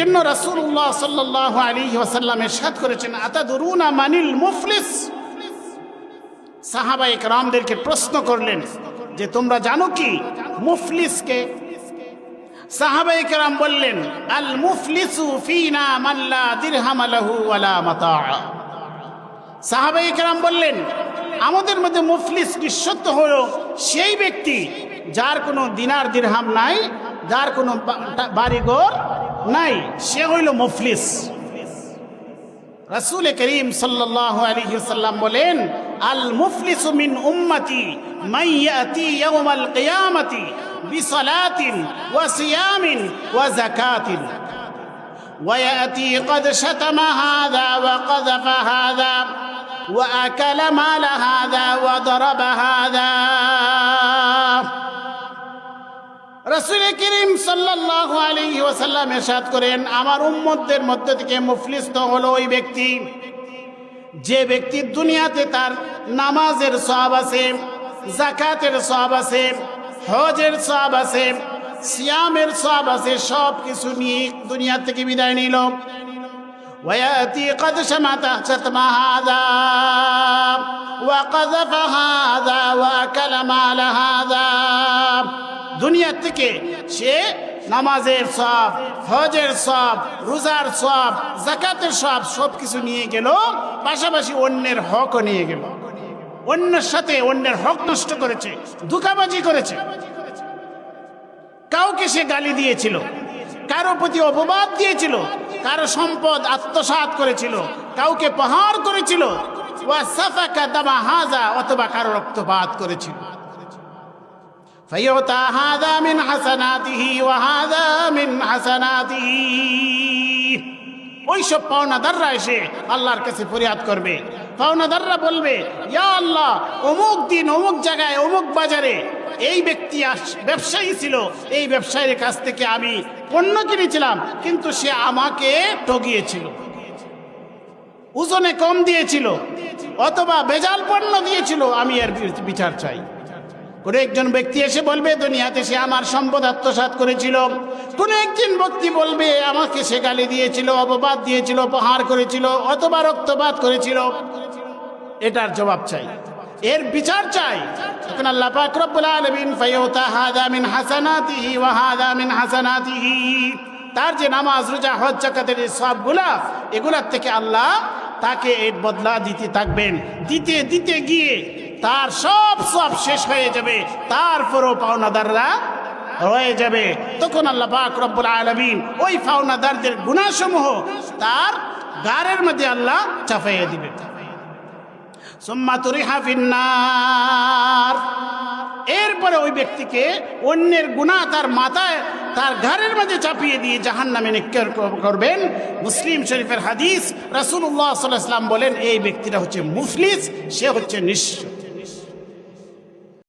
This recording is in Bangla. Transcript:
জন্য রাসূলুল্লাহ সাল্লাল্লাহু আলাইহি ওয়াসাল্লাম ইরশাদ করেছেন, আতাদরুনা মানিল মুফলিস। সাহাবায়ে কেরামদেরকে প্রশ্ন করলেন যে তোমরা জানো কি মুফলিসকে? সাহাবায়ে কেরাম বললেন, আল মুফলিসু ফিনা মান লা দিরহাম লাহু ওয়ালা মাতা'। সাহাবায়ে কেরাম বললেন, আমাদের মধ্যে মুফলিস নিঃসত্ব হলো সেই ব্যক্তি যার কোনো দিনার দিরহাম নাই, যার কোনো বাড়িঘর নাই, সে হইল মুফলিস। রাসূল করিম সাল্লাল্লাহু আলাইহি ওয়াসাল্লাম বলেন, আল মুফলিসু মিন উম্মতি মান ইয়াতি ইয়াউমাল কিয়ামাতি বিসালাতিন ওয়া সিয়ামিন ওয়া যাকাতিন ওয়া ইয়াতি ক্বাদ শাতামা হাযা ওয়া ক্যাযাফা হাযা ওয়া আকালা মালা হাযা ওয়া দারাবা হাযা। রাসূল করিম সাল্লাল্লাহু আলাইহি ওয়াসাল্লাম ইরশাদ করেন, আমার উম্মতদের মধ্য থেকে মুফলিস তো হলো ওই ব্যক্তি যে ব্যক্তি দুনিয়াতে তার নামাজের সওয়াব আছে, যাকাতের সওয়াব আছে, হজের সওয়াব আছে, সিয়ামের সওয়াব আছে, সব কিছু নিয়ে দুনিয়া থেকে বিদায় নিল। ওয়ায়াতি ক্বাদ শাতামা হাযা ওয়া ক্যাযাফা হাযা ওয়া আকালা মালা হাযা। দুনিয়া থেকে সে নামাজের সওয়াব, হজের সওয়াব, রোজার সওয়াব, যাকাতের সওয়াব সব কিছু নিয়ে গেল, পাশাপাশি অন্যের হকও নিয়ে গেল। অন্যের সাথে অন্যের হক নষ্ট করেছে, ধোঁকাবাজি করেছে। কাউকে সে গালি দিয়েছিল, কারো প্রতি অপবাদ দিয়েছিল, কারো সম্পদ আত্মসাৎ করেছিল, কাউকে প্রহার করেছিল, ওয়া সাফাকা দামা হাযা, অথবা কারো রক্তপাত করেছিল। ফায়ুতা হাযা মিন হাসানাতিহি ওয়া হাযা মিন হাসানাতিহি। ওইসব পাওনাদাররা এসে আল্লাহর কাছে ফরিয়াদ করবে। পাওনাদাররা বলবে, ইয়া আল্লাহ, অমুক দিন অমুক জায়গায় অমুক বাজারে এই ব্যক্তি ব্যবসায়ী ছিল, এই ব্যবসায়ীর কাছ থেকে আমি পণ্য কিনেছিলাম, কিন্তু সে আমাকে ঠকিয়েছিল, ওজনে কম দিয়েছিল, অথবা ভেজাল পণ্য দিয়েছিল, আমি এর বিচার চাই। কোন একজন ব্যক্তি এসে বলবে, দুনিয়াতে সে আমার সম্পদ আত্মসাৎ করেছিল। কোন একজন ব্যক্তি বলবে, আমাকে সে গালি দিয়েছিল, অপবাদ দিয়েছিল, প্রহার করেছিল, অথবা রক্তপাত করেছিল। এটার জবাব চাই, এর বিচার চাই। তখন আল্লাহ পাক রব্বুল আলামিন ফায়ুতা হাযা মিন হাসানাতিহি ওয়া হাযা মিন হাসানাতিহি, তার যে নামাজ, রোজা, হজ, যাকাতের সবগুলা, এগুলার থেকে আল্লাহ তাকে এর বদলা দিতে থাকবেন। দিতে দিতে গিয়ে তার সব শেষ হয়ে যাবে, তারপরও পাওনাদাররা রয়ে যাবে। তখন আল্লাহ পাক রব্বুল আলামিন ওই পাওনাদারদের গুনাহসমূহ তার গারের মধ্যে আল্লাহ চাপাইয়ে দিবে। সুম্মা তুরিহা ফিন্নার, এরপরে ওই ব্যক্তিকে অন্যের গুনাহ তার মাথায়, তার ঘাড়ের মধ্যে চাপিয়ে দিয়ে জাহান্নামে নিক্ষেপ করবেন। মুসলিম শরীফের হাদিস, রাসূলুল্লাহ সাল্লাল্লাহু আলাইহি ওয়াসাল্লাম বলেন, এই ব্যক্তিটা হচ্ছে মুফলিস, সে হচ্ছে নিঃস্ব।